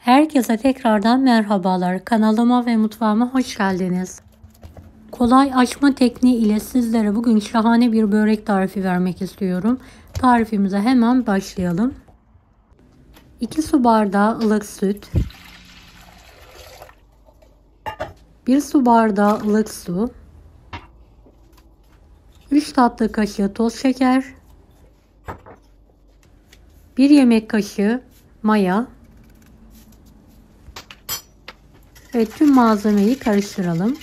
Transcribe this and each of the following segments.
Herkese tekrardan merhabalar. Kanalıma ve mutfağıma hoş geldiniz. Kolay açma tekniği ile sizlere bugün şahane bir börek tarifi vermek istiyorum. Tarifimize hemen başlayalım. 2 su bardağı ılık süt, 1 su bardağı ılık su, 3 tatlı kaşığı toz şeker, 1 yemek kaşığı maya. Evet, tüm malzemeyi karıştıralım.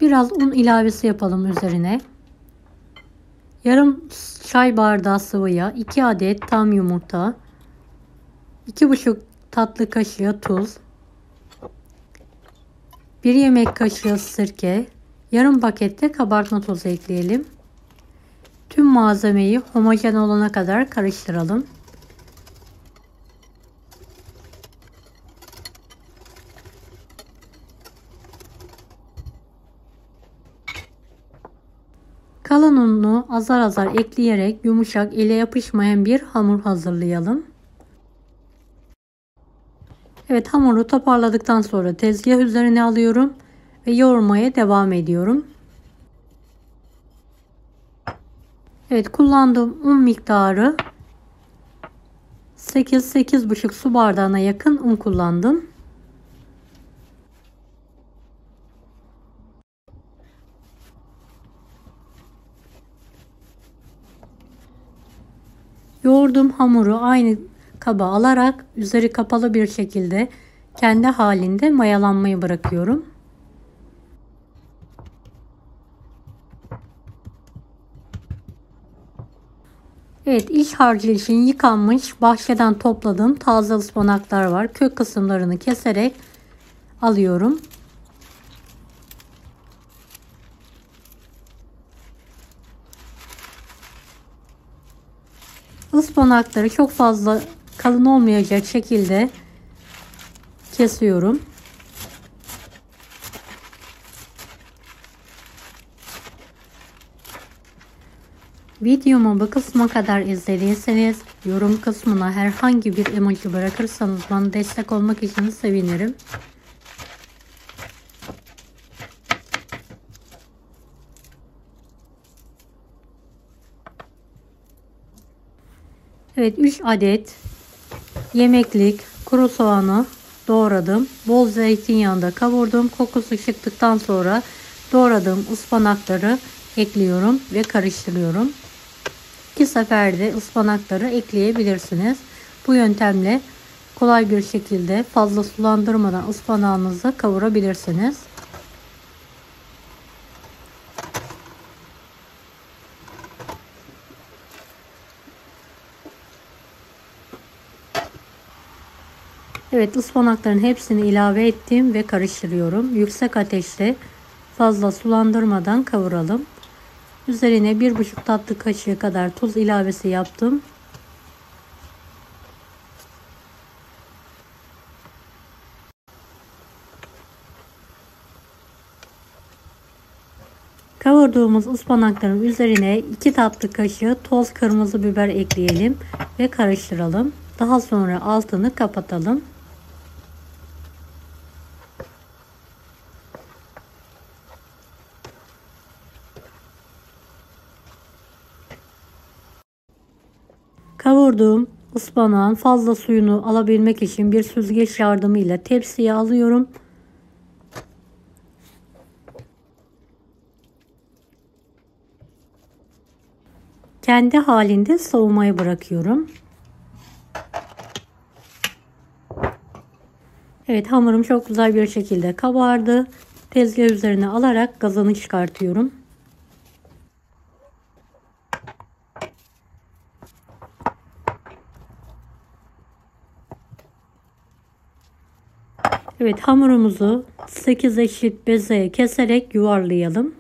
Biraz un ilavesi yapalım üzerine. Yarım çay bardağı sıvıya 2 adet tam yumurta, 2,5 tatlı kaşığı tuz, 1 yemek kaşığı sirke, yarım pakette kabartma tozu ekleyelim. Tüm malzemeyi homojen olana kadar karıştıralım. Kalan ununu azar azar ekleyerek yumuşak, ele yapışmayan bir hamur hazırlayalım. Evet, hamuru toparladıktan sonra tezgah üzerine alıyorum ve yoğurmaya devam ediyorum. Evet, kullandığım un miktarı 8-8,5 su bardağına yakın un kullandım. Yoğurduğum hamuru aynı kaba alarak üzeri kapalı bir şekilde kendi halinde mayalanmayı bırakıyorum. Evet, iç harcı için yıkanmış bahçeden topladığım taze ıspanaklar var. Kök kısımlarını keserek alıyorum. Ispanakları çok fazla kalın olmayacak şekilde kesiyorum. Videomu bu kısma kadar izlediyseniz yorum kısmına herhangi bir emoji bırakırsanız bana destek olmak için sevinirim. Evet, 3 adet yemeklik kuru soğanı doğradım. Bol zeytinyağında kavurdum. Kokusu çıktıktan sonra doğradığım ıspanakları ekliyorum ve karıştırıyorum. 2 seferde ıspanakları ekleyebilirsiniz. Bu yöntemle kolay bir şekilde fazla sulandırmadan ıspanağınızı kavurabilirsiniz. Evet, ıspanakların hepsini ilave ettim ve karıştırıyorum. Yüksek ateşte fazla sulandırmadan kavuralım. Üzerine 1,5 tatlı kaşığı kadar tuz ilavesi yaptım. Kavurduğumuz ıspanakların üzerine 2 tatlı kaşığı toz kırmızı biber ekleyelim ve karıştıralım. Daha sonra altını kapatalım. Kavurduğum ıspanağın fazla suyunu alabilmek için bir süzgeç yardımıyla tepsiye alıyorum. Kendi halinde soğumaya bırakıyorum. Evet, hamurum çok güzel bir şekilde kabardı. Tezgah üzerine alarak gazını çıkartıyorum. Evet, hamurumuzu 8 eşit bezeye keserek yuvarlayalım.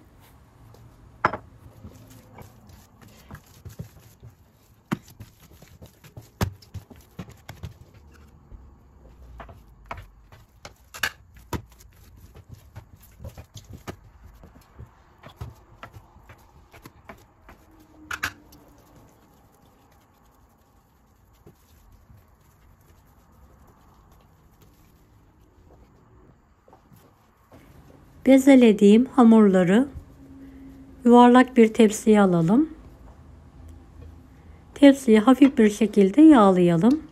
Bezelediğim hamurları yuvarlak bir tepsiye alalım. Tepsiyi hafif bir şekilde yağlayalım.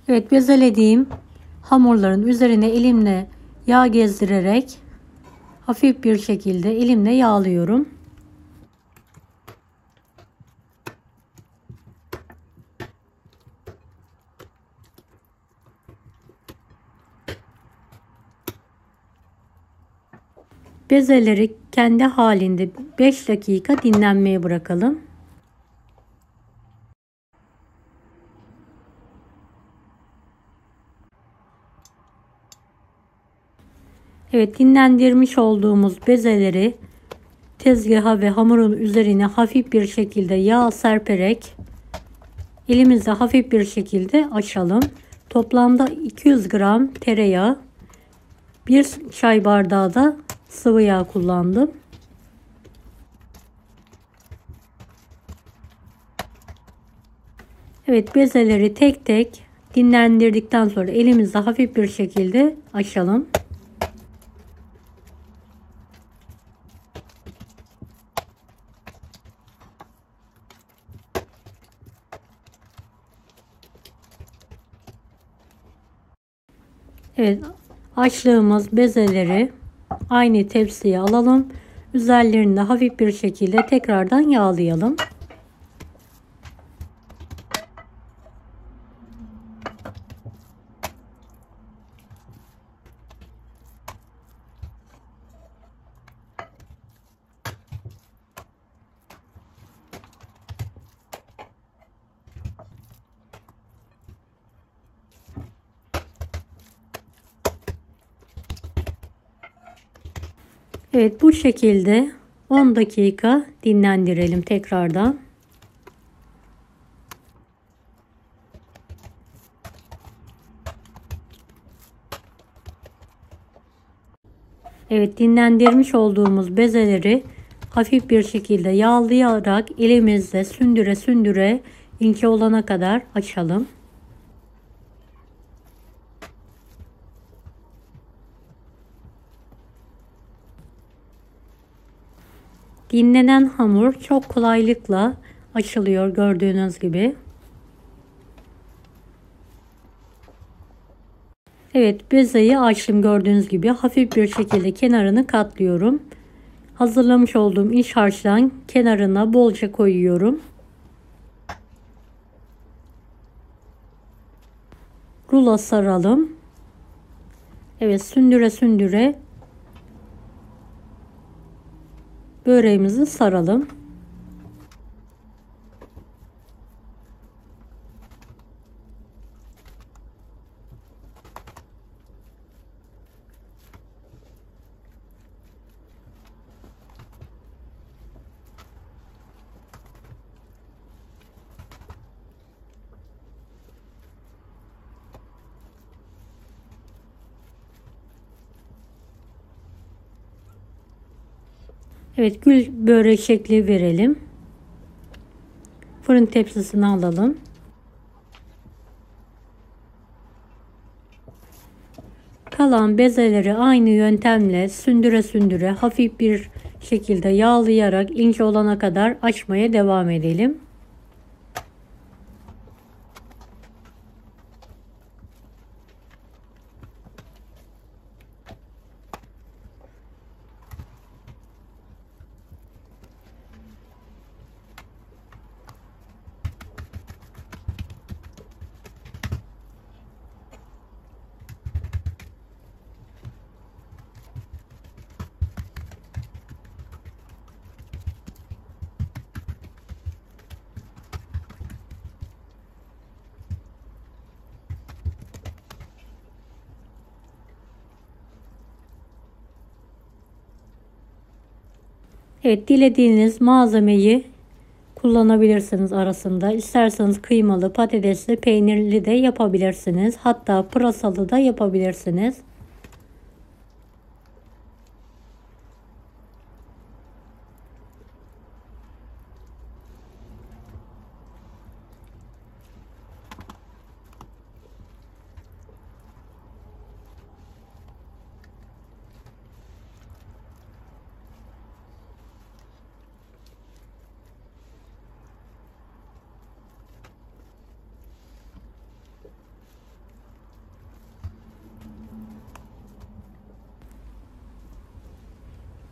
Evet, bezelediğim hamurların üzerine elimle yağ gezdirerek hafif bir şekilde elimle yağlıyorum. Bezeleri kendi halinde 5 dakika dinlenmeye bırakalım. Evet, dinlendirmiş olduğumuz bezeleri tezgaha ve hamurun üzerine hafif bir şekilde yağ serperek elimizle hafif bir şekilde açalım. Toplamda 200 gram tereyağı, 1 çay bardağı da sıvı yağ kullandım. Evet, bezeleri tek tek dinlendirdikten sonra elimizle hafif bir şekilde açalım. Evet, açtığımız bezeleri aynı tepsiye alalım. Üzerlerini de hafif bir şekilde tekrardan yağlayalım. Evet, bu şekilde 10 dakika dinlendirelim tekrardan. Evet, dinlendirmiş olduğumuz bezeleri hafif bir şekilde yağlayarak elimizle sündüre sündüre ince olana kadar açalım. Dinlenen hamur çok kolaylıkla açılıyor gördüğünüz gibi. Evet, bezeyi açtım gördüğünüz gibi. Hafif bir şekilde kenarını katlıyorum. Hazırlamış olduğum iç harçtan kenarına bolca koyuyorum. Rulo saralım. Evet, sündüre sündüre böreğimizi saralım. Evet, gül börek şekli verelim. Fırın tepsisine alalım. Kalan bezeleri aynı yöntemle sündüre sündüre hafif bir şekilde yağlayarak ince olana kadar açmaya devam edelim. Evet, dilediğiniz malzemeyi kullanabilirsiniz arasında. İsterseniz kıymalı, patatesli, peynirli de yapabilirsiniz. Hatta pırasalı da yapabilirsiniz.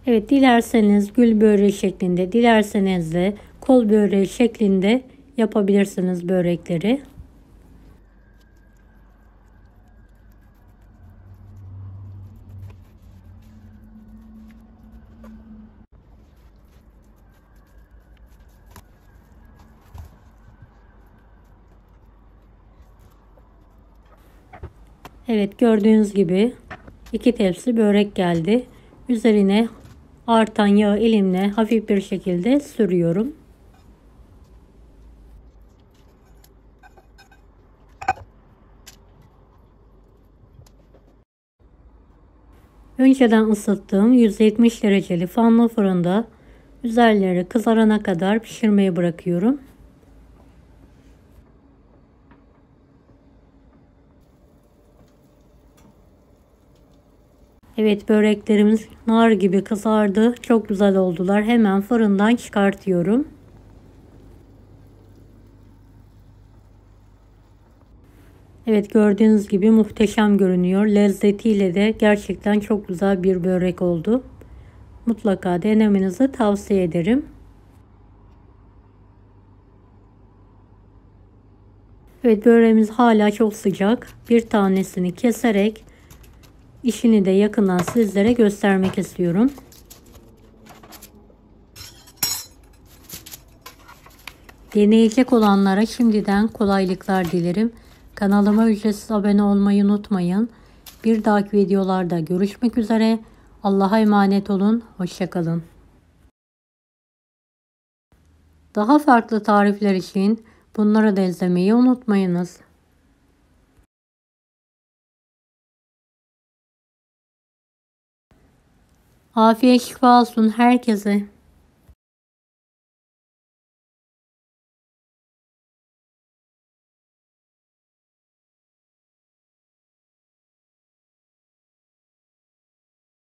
Evet, dilerseniz gül böreği şeklinde, dilerseniz de kol böreği şeklinde yapabilirsiniz börekleri. Evet, gördüğünüz gibi 2 tepsi börek geldi. Üzerine artan yağı elimle hafif bir şekilde sürüyorum. Önceden ısıttığım 170 dereceli fanlı fırında üzerleri kızarana kadar pişirmeye bırakıyorum. Evet, böreklerimiz nar gibi kızardı. Çok güzel oldular. Hemen fırından çıkartıyorum. Evet, gördüğünüz gibi muhteşem görünüyor. Lezzetiyle de gerçekten çok güzel bir börek oldu. Mutlaka denemenizi tavsiye ederim. Evet, böreğimiz hala çok sıcak. Bir tanesini keserek işini de yakından sizlere göstermek istiyorum. Deneyecek olanlara şimdiden kolaylıklar dilerim. Kanalıma ücretsiz abone olmayı unutmayın. Bir dahaki videolarda görüşmek üzere. Allah'a emanet olun. Hoşça kalın. Daha farklı tarifler için bunları da izlemeyi unutmayınız. Afiyet şifa olsun herkese.